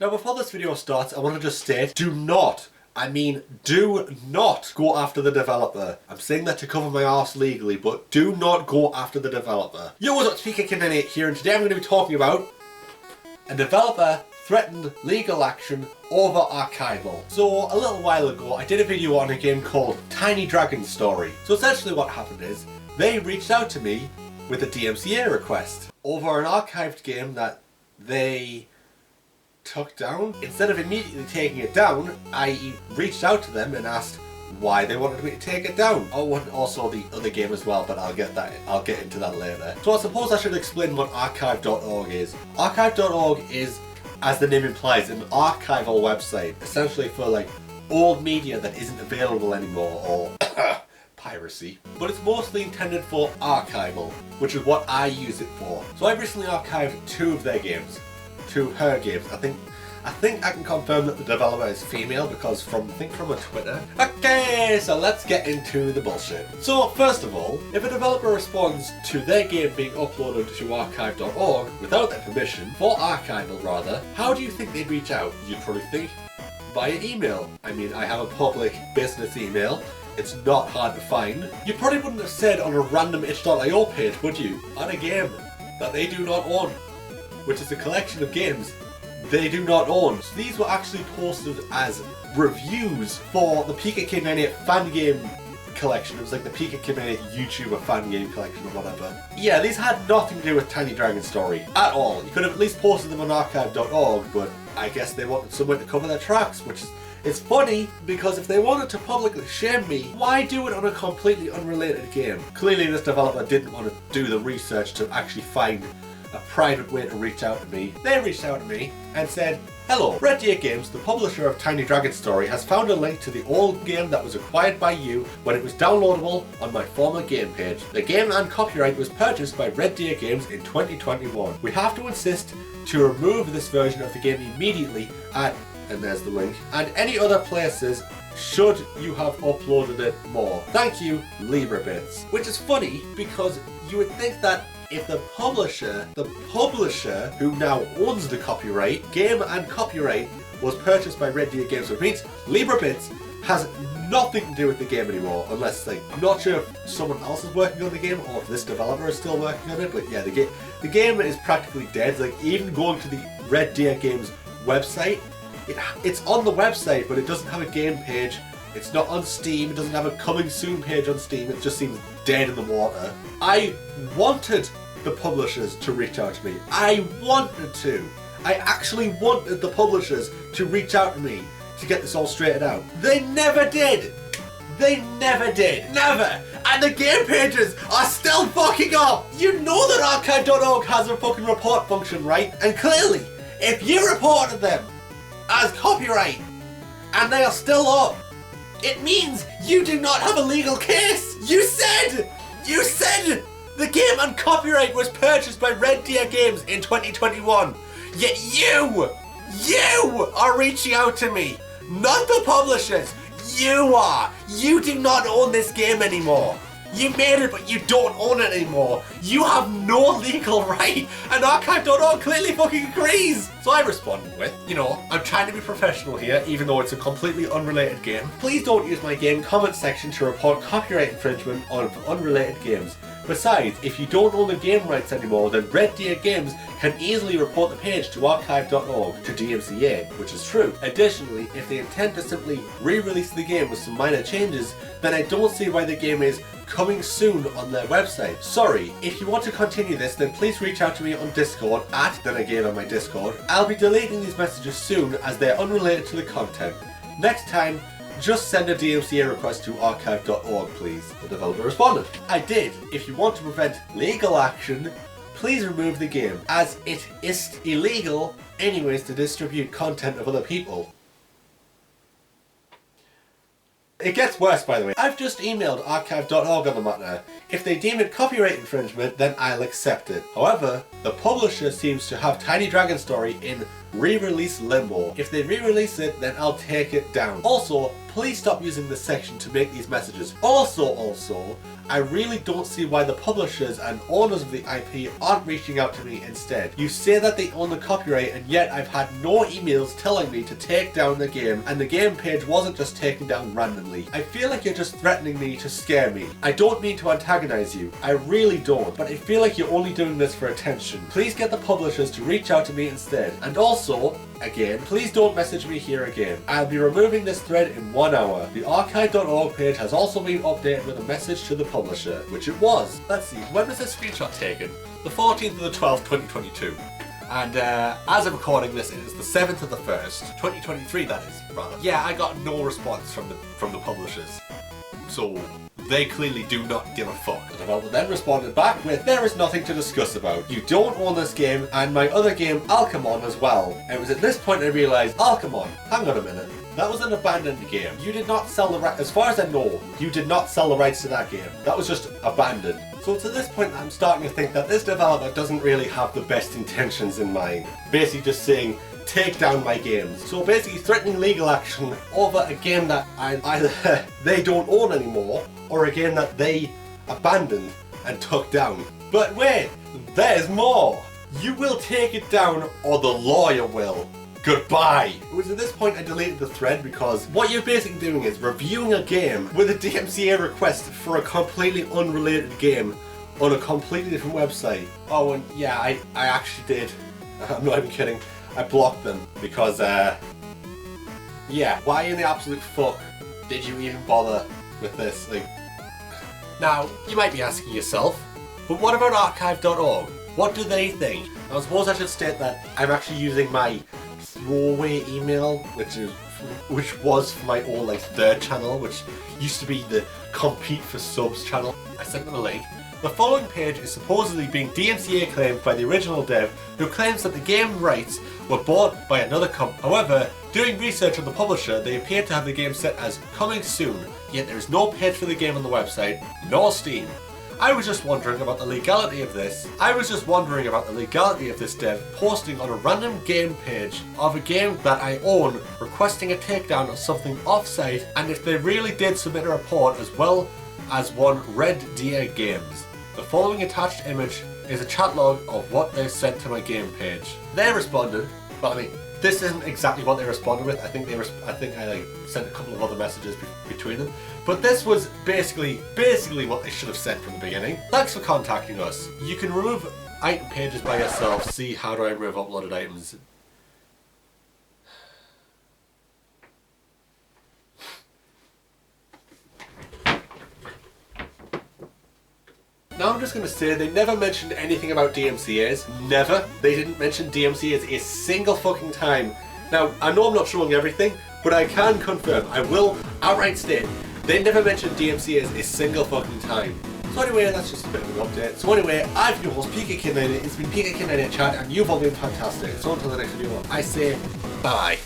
Now before this video starts, I want to just state, do not go after the developer. I'm saying that to cover my arse legally, but do not go after the developer. Yo, what's up, Speaker Kid98 here, and today I'm going to be talking about a developer threatened legal action over Archival. So a little while ago I did a video on a game called Tiny Dragon Story. So essentially what happened is, they reached out to me with a DMCA request over an archived game that they took down. Instead of immediately taking it down, I reached out to them and asked why they wanted me to take it down. Oh, and also the other game as well, but I'll get into that later. So I suppose I should explain what archive.org is. Archive.org is, as the name implies, an archival website, essentially for like old media that isn't available anymore, or piracy. But it's mostly intended for archival, which is what I use it for. So I've recently archived two of their games. To her games. I think I can confirm that the developer is female because from a Twitter. Okay, so let's get into the bullshit. So first of all, if a developer responds to their game being uploaded to archive.org without their permission, for archival rather, how do you think they'd reach out? You'd probably think via email. I mean, I have a public business email. It's not hard to find. You probably wouldn't have said on a random itch.io page, would you? On a game that they do not own, which is a collection of games they do not own. So these were actually posted as reviews for the Pika Kid98 fan game collection. It was like the Pika Kid98 YouTuber fan game collection or whatever. Yeah, these had nothing to do with Tiny Dragon Story at all. You could have at least posted them on archive.org, but I guess they wanted someone to cover their tracks, which is... It's funny, because if they wanted to publicly shame me, why do it on a completely unrelated game? Clearly this developer didn't want to do the research to actually find a private way to reach out to me. They reached out to me and said, "Hello, Red Deer Games, the publisher of Tiny Dragon Story, has found a link to the old game that was acquired by you when it was downloadable on my former game page. The game and copyright was purchased by Red Deer Games in 2021. We have to insist to remove this version of the game immediately at," and there's the link, "and any other places should you have uploaded it more. Thank you, LibraBits." Which is funny because you would think that if the publisher who now owns the copyright, game and copyright, was purchased by Red Deer Games, which means LibraBits has nothing to do with the game anymore, unless, like, I'm not sure if someone else is working on the game or if this developer is still working on it, but yeah, the game is practically dead. Like, even going to the Red Deer Games website, it's on the website, but it doesn't have a game page. It's not on Steam, it doesn't have a coming soon page on Steam, it just seems dead in the water. I wanted the publishers to reach out to me. I wanted to. I actually wanted the publishers to reach out to me to get this all straightened out. They never did. They never did. Never. And the game pages are still fucking up. You know that archive.org has a fucking report function, right? And clearly, if you reported them as copyright and they are still up, it means you do not have a legal case. You said the game and copyright was purchased by Red Deer Games in 2021. Yet you are reaching out to me, not the publishers. You are. You do not own this game anymore. You made it, but you don't own it anymore. You have no legal right, and archive.org clearly fucking agrees. So I responded with, you know, I'm trying to be professional here, even though it's a completely unrelated game. Please don't use my game comment section to report copyright infringement on unrelated games. Besides, if you don't own the game rights anymore, then Red Deer Games can easily report the page to archive.org to DMCA, which is true. Additionally, if they intend to simply re-release the game with some minor changes, then I don't see why the game is coming soon on their website. Sorry, if you want to continue this, then please reach out to me on Discord then I gave on my Discord. I'll be deleting these messages soon as they're unrelated to the content. Next time, just send a DMCA request to archive.org, please. The developer responded, "I did. If you want to prevent legal action, please remove the game, as it is illegal anyways to distribute content of other people." It gets worse, by the way. I've just emailed archive.org on the matter. If they deem it copyright infringement, then I'll accept it. However, the publisher seems to have Tiny Dragon Story in re-release Limbo. If they re-release it, then I'll take it down. Also, please stop using this section to make these messages. Also, I really don't see why the publishers and owners of the IP aren't reaching out to me instead. You say that they own the copyright, and yet I've had no emails telling me to take down the game, and the game page wasn't just taken down randomly. I feel like you're just threatening me to scare me. I don't mean to antagonize you, I really don't, but I feel like you're only doing this for attention. Please get the publishers to reach out to me instead. And also, again, please don't message me here again. I'll be removing this thread in 1 hour. The archive.org page has also been updated with a message to the publisher, which it was. Let's see, when was this screenshot taken? The 14th of the 12th, 2022. And as I'm recording this, it is the 7th of the 1st, 2023 that is, rather. Yeah, I got no response from the publishers. So, they clearly do not give a fuck. The developer then responded back with, "There is nothing to discuss about. You don't own this game, and my other game, Alchemon, as well." And it was at this point I realised, Alchemon, hang on a minute. That was an abandoned game. You did not sell the rights, as far as I know, you did not sell the rights to that game. That was just abandoned. So to this point I'm starting to think that this developer doesn't really have the best intentions in mind. Basically just saying, take down my games. So basically threatening legal action over a game that either they don't own anymore, or a game that they abandoned and took down. But wait, there's more! You will take it down, or the lawyer will. Goodbye! It was at this point I deleted the thread because what you're basically doing is reviewing a game with a DMCA request for a completely unrelated game on a completely different website. Oh, and yeah, I actually did. I'm not even kidding. I blocked them because, yeah, why in the absolute fuck did you even bother with this? Like, now, you might be asking yourself, but what about archive.org? What do they think? I suppose I should state that I'm actually using my throwaway email, which was for my old like third channel, which used to be the Compete for Subs channel. I sent them a link. The following page is supposedly being DMCA claimed by the original dev, who claims that the game rights were bought by another company. However, doing research on the publisher, they appear to have the game set as coming soon, yet there is no page for the game on the website, nor Steam. I was just wondering about the legality of this. Dev posting on a random game page of a game that I own, requesting a takedown of something off-site, and if they really did submit a report as well as one Red Deer Games. The following attached image is a chat log of what they sent to my game page. They responded, but I mean, this isn't exactly what they responded with. I think I like sent a couple of other messages between them. But this was basically what they should have sent from the beginning. Thanks for contacting us. You can remove item pages by yourself. See, how do I remove uploaded items? Now I'm just going to say they never mentioned anything about DMCAs. Never. They didn't mention DMCAs a single fucking time. Now, I know I'm not showing everything, but I can confirm, I will outright state, they never mentioned DMCAs a single fucking time. So anyway, that's just a bit of an update. So anyway, I've been your host, PKK98. It's been PKK98 Chat, and you've all been fantastic. So until the next video, I say bye.